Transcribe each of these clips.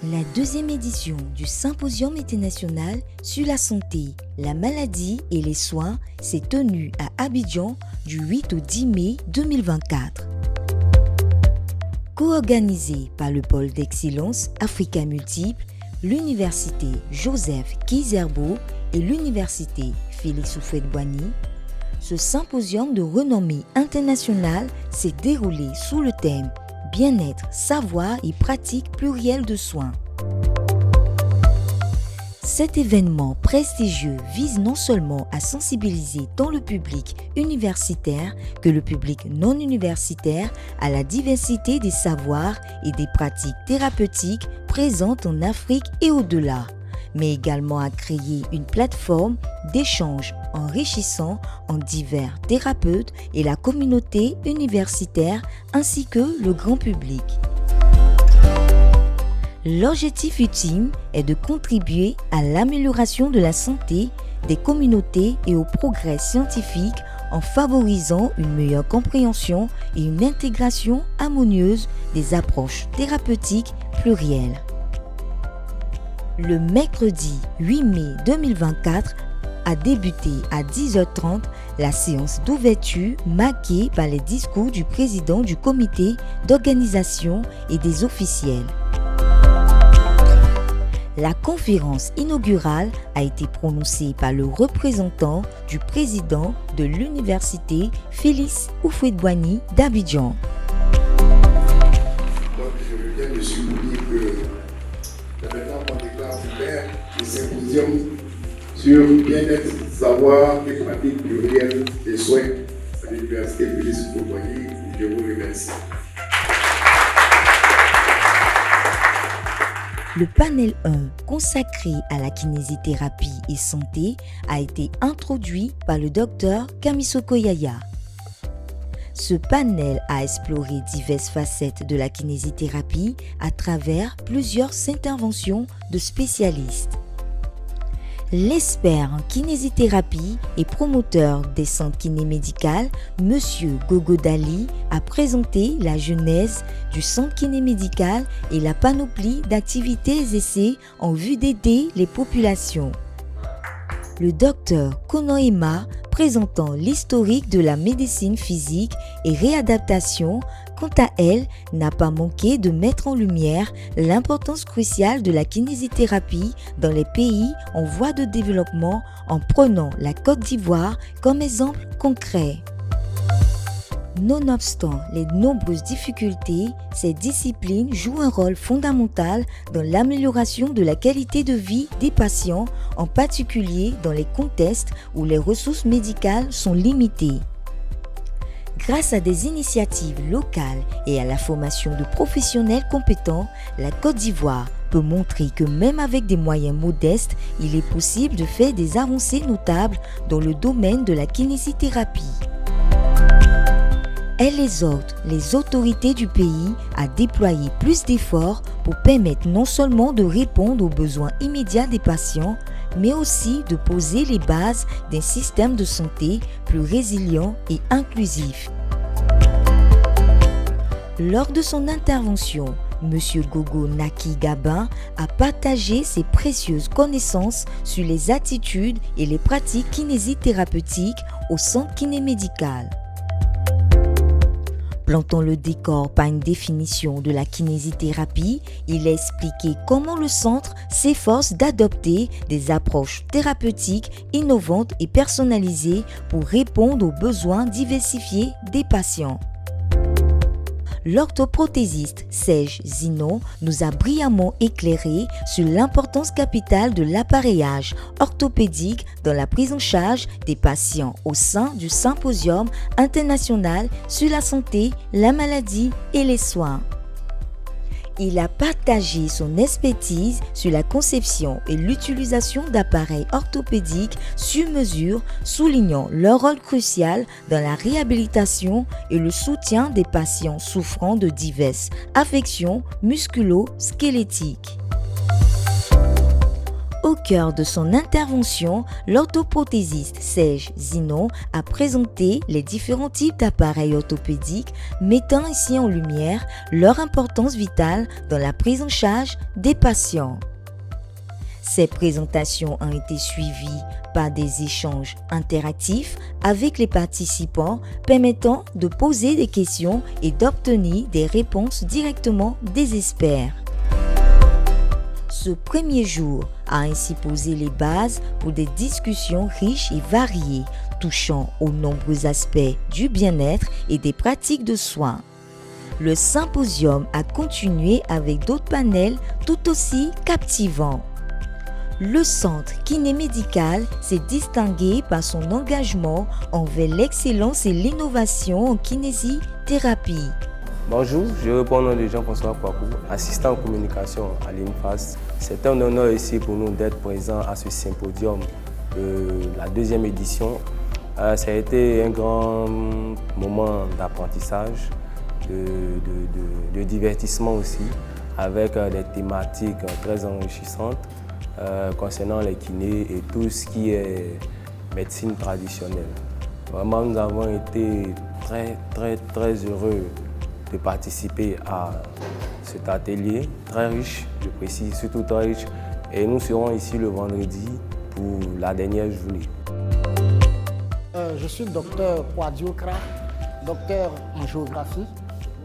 La deuxième édition du Symposium international sur la santé, la maladie et les soins s'est tenue à Abidjan du 8 au 10 mai 2024. Co-organisée par le pôle d'excellence Africa Multiple, l'université Joseph Kizerbo et l'université Félix Houphouët-Boigny, ce symposium de renommée internationale s'est déroulé sous le thème Bien-être, savoir et pratique plurielle de soins. Cet événement prestigieux vise non seulement à sensibiliser tant le public universitaire que le public non universitaire à la diversité des savoirs et des pratiques thérapeutiques présentes en Afrique et au-delà, mais également à créer une plateforme d'échange enrichissant en divers thérapeutes et la communauté universitaire ainsi que le grand public. L'objectif ultime est de contribuer à l'amélioration de la santé des communautés et au progrès scientifique en favorisant une meilleure compréhension et une intégration harmonieuse des approches thérapeutiques plurielles. Le mercredi 8 mai 2024 a débuté à 10h30 la séance d'ouverture marquée par les discours du président du comité d'organisation et des officiels. La conférence inaugurale a été prononcée par le représentant du président de l'université Félix Houphouët-Boigny d'Abidjan. Donc je viens de souligner que maintenant on déclare ouvert le symposium sur bien-être, savoir et pratique plurielle des soins à l'université Félix Houphouët-Boigny. Je vous remercie. Le panel 1, consacré à la kinésithérapie et santé, a été introduit par le docteur Kamisoko Yaya. Ce panel a exploré diverses facettes de la kinésithérapie à travers plusieurs interventions de spécialistes. L'expert en kinésithérapie et promoteur des centres kinémédicales, M. Gogo Dali, a présenté la genèse du centre kinémédical et la panoplie d'activités et essais en vue d'aider les populations. Le docteur Konoema, présentant l'historique de la médecine physique et réadaptation, quant à elle, n'a pas manqué de mettre en lumière l'importance cruciale de la kinésithérapie dans les pays en voie de développement en prenant la Côte d'Ivoire comme exemple concret. Nonobstant les nombreuses difficultés, ces disciplines jouent un rôle fondamental dans l'amélioration de la qualité de vie des patients, en particulier dans les contextes où les ressources médicales sont limitées. Grâce à des initiatives locales et à la formation de professionnels compétents, la Côte d'Ivoire peut montrer que même avec des moyens modestes, il est possible de faire des avancées notables dans le domaine de la kinésithérapie. Elle exhorte les autorités du pays à déployer plus d'efforts pour permettre non seulement de répondre aux besoins immédiats des patients, mais aussi de poser les bases d'un système de santé plus résilient et inclusif. Lors de son intervention, M. Gogo Naki Gabin a partagé ses précieuses connaissances sur les attitudes et les pratiques kinésithérapeutiques au centre kinémédical. Plantant le décor par une définition de la kinésithérapie, il a expliqué comment le centre s'efforce d'adopter des approches thérapeutiques innovantes et personnalisées pour répondre aux besoins diversifiés des patients. L'orthoprothésiste Serge Zinon nous a brillamment éclairé sur l'importance capitale de l'appareillage orthopédique dans la prise en charge des patients au sein du Symposium international sur la santé, la maladie et les soins. Il a partagé son expertise sur la conception et l'utilisation d'appareils orthopédiques sur mesure, soulignant leur rôle crucial dans la réhabilitation et le soutien des patients souffrant de diverses affections musculo-squelettiques. Au cœur de son intervention, l'orthoprothésiste Serge Zinon a présenté les différents types d'appareils orthopédiques, mettant ainsi en lumière leur importance vitale dans la prise en charge des patients. Ces présentations ont été suivies par des échanges interactifs avec les participants permettant de poser des questions et d'obtenir des réponses directement des experts. Ce premier jour a ainsi posé les bases pour des discussions riches et variées, touchant aux nombreux aspects du bien-être et des pratiques de soins. Le symposium a continué avec d'autres panels tout aussi captivants. Le centre kinémédical s'est distingué par son engagement envers l'excellence et l'innovation en kinésithérapie. Bonjour, je réponds au nom de Jean-François Kouakou, assistant en communication à l'INFAS. C'est un honneur ici pour nous d'être présents à ce symposium de la deuxième édition. Ça a été un grand moment d'apprentissage, de divertissement aussi, avec des thématiques très enrichissantes concernant les kinés et tout ce qui est médecine traditionnelle. Vraiment, nous avons été très heureux de participer à cet atelier très riche, je précise, surtout très riche. Et nous serons ici le vendredi pour la dernière journée. Je suis le docteur Kouadiokra, docteur en géographie.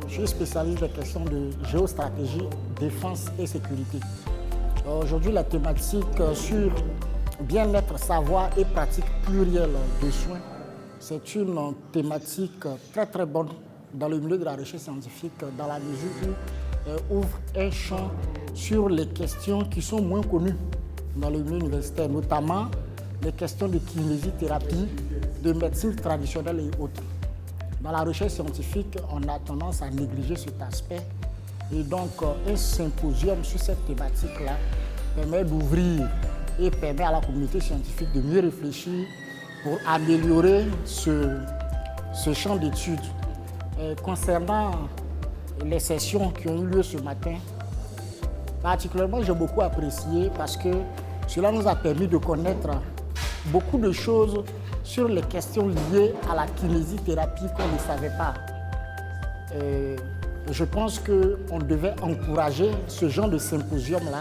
Je suis spécialiste des questions de géostratégie, défense et sécurité. Aujourd'hui, la thématique sur bien-être, savoir et pratique plurielle de soins, c'est une thématique très bonne dans le milieu de la recherche scientifique, dans la mesure où elle ouvre un champ sur les questions qui sont moins connues dans le milieu universitaire, notamment les questions de kinésithérapie, de médecine traditionnelle et autres. Dans la recherche scientifique, on a tendance à négliger cet aspect. Et donc, un symposium sur cette thématique-là permet d'ouvrir et permet à la communauté scientifique de mieux réfléchir pour améliorer ce champ d'études. Concernant les sessions qui ont eu lieu ce matin, particulièrement, j'ai beaucoup apprécié parce que cela nous a permis de connaître beaucoup de choses sur les questions liées à la kinésithérapie qu'on ne savait pas. Je pense qu'on devait encourager ce genre de symposium-là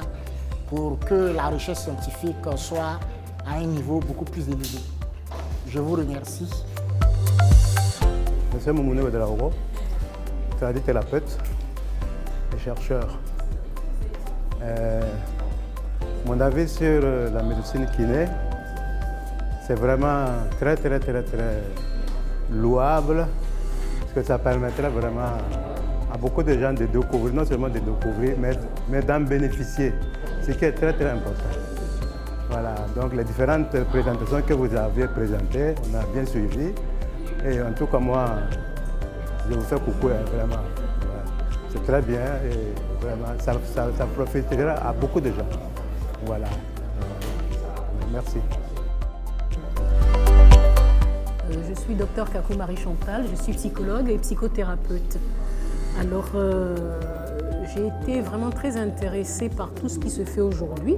pour que la recherche scientifique soit à un niveau beaucoup plus élevé. Je vous remercie. Monsieur Moumoune Ouedraogo, thérapeute et chercheur. Mon avis sur la médecine kiné, c'est vraiment très louable, parce que ça permettrait vraiment à beaucoup de gens de découvrir, non seulement de découvrir, mais d'en bénéficier, ce qui est très important. Voilà, donc les différentes présentations que vous avez présentées, on a bien suivi. Et en tout cas, moi, je vous fais coucou, vraiment. C'est très bien et vraiment, ça profitera à beaucoup de gens. Voilà. Merci. Je suis docteur Kakou Marie-Chantal, je suis psychologue et psychothérapeute. Alors, j'ai été vraiment très intéressée par tout ce qui se fait aujourd'hui,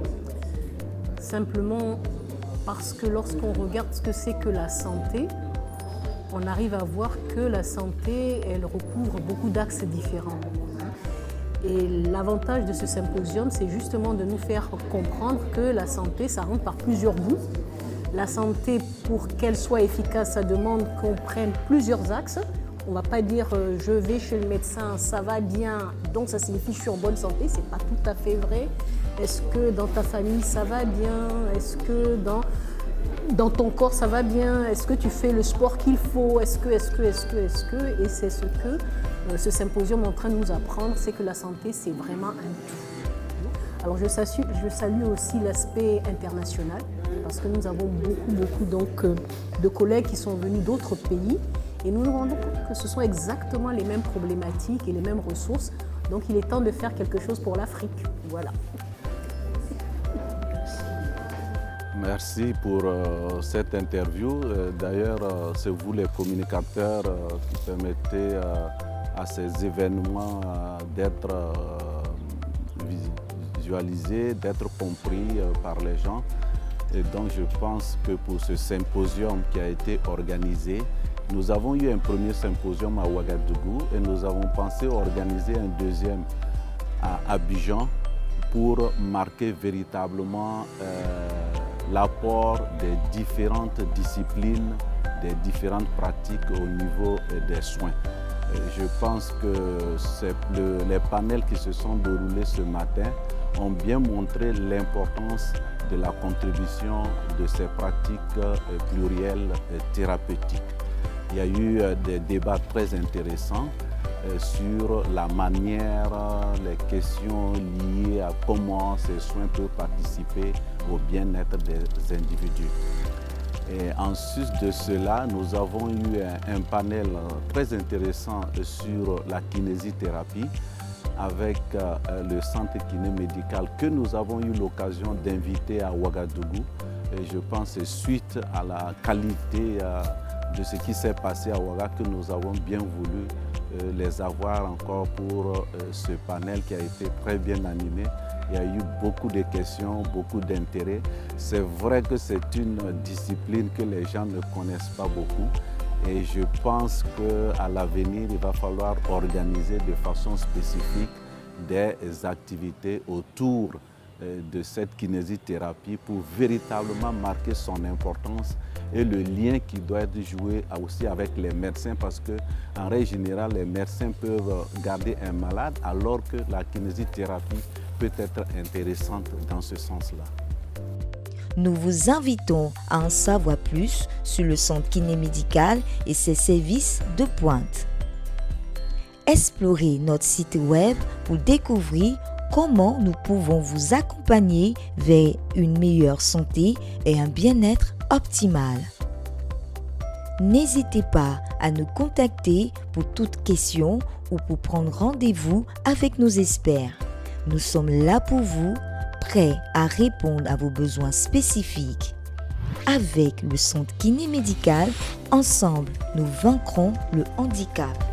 simplement parce que lorsqu'on regarde ce que c'est que la santé, on arrive à voir que la santé, elle recouvre beaucoup d'axes différents. Et l'avantage de ce symposium, c'est justement de nous faire comprendre que la santé, ça rentre par plusieurs bouts. La santé, pour qu'elle soit efficace, ça demande qu'on prenne plusieurs axes. On ne va pas dire je vais chez le médecin, ça va bien, donc ça signifie je suis en bonne santé. Ce n'est pas tout à fait vrai. Est-ce que dans ta famille, ça va bien? Est-ce que dans ton corps, ça va bien? Est-ce que tu fais le sport qu'il faut? Est-ce que? Et c'est ce que ce symposium est en train de nous apprendre, c'est que la santé, c'est vraiment un tout. Alors je salue aussi l'aspect international, parce que nous avons beaucoup donc, de collègues qui sont venus d'autres pays, et nous nous rendons compte que ce sont exactement les mêmes problématiques et les mêmes ressources. Donc il est temps de faire quelque chose pour l'Afrique. Voilà. Merci pour cette interview. D'ailleurs, c'est vous les communicateurs qui permettez à ces événements d'être visualisé, d'être compris par les gens. Et donc je pense que pour ce symposium qui a été organisé, nous avons eu un premier symposium à Ouagadougou et nous avons pensé organiser un deuxième à Abidjan pour marquer véritablement l'apport des différentes disciplines, des différentes pratiques au niveau des soins. Je pense que les panels qui se sont déroulés ce matin ont bien montré l'importance de la contribution de ces pratiques plurielles thérapeutiques. Il y a eu des débats très intéressants sur la manière, les questions liées à comment ces soins peuvent participer au bien-être des individus. Et en sus de cela, nous avons eu un panel très intéressant sur la kinésithérapie avec le centre kiné-médical que nous avons eu l'occasion d'inviter à Ouagadougou. Et je pense que c'est suite à la qualité de ce qui s'est passé à Ouaga que nous avons bien voulu les avoir encore pour ce panel qui a été très bien animé. Il y a eu beaucoup de questions, beaucoup d'intérêt. C'est vrai que c'est une discipline que les gens ne connaissent pas beaucoup. Et je pense qu'à l'avenir, il va falloir organiser de façon spécifique des activités autour de cette kinésithérapie pour véritablement marquer son importance et le lien qui doit être joué aussi avec les médecins parce qu'en règle générale, les médecins peuvent garder un malade alors que la kinésithérapie peut être intéressante dans ce sens-là. Nous vous invitons à en savoir plus sur le centre kiné-médical et ses services de pointe. Explorez notre site web pour découvrir comment nous pouvons vous accompagner vers une meilleure santé et un bien-être optimal. N'hésitez pas à nous contacter pour toute question ou pour prendre rendez-vous avec nos experts. Nous sommes là pour vous, prêts à répondre à vos besoins spécifiques. Avec le centre kiné-médical, ensemble, nous vaincrons le handicap.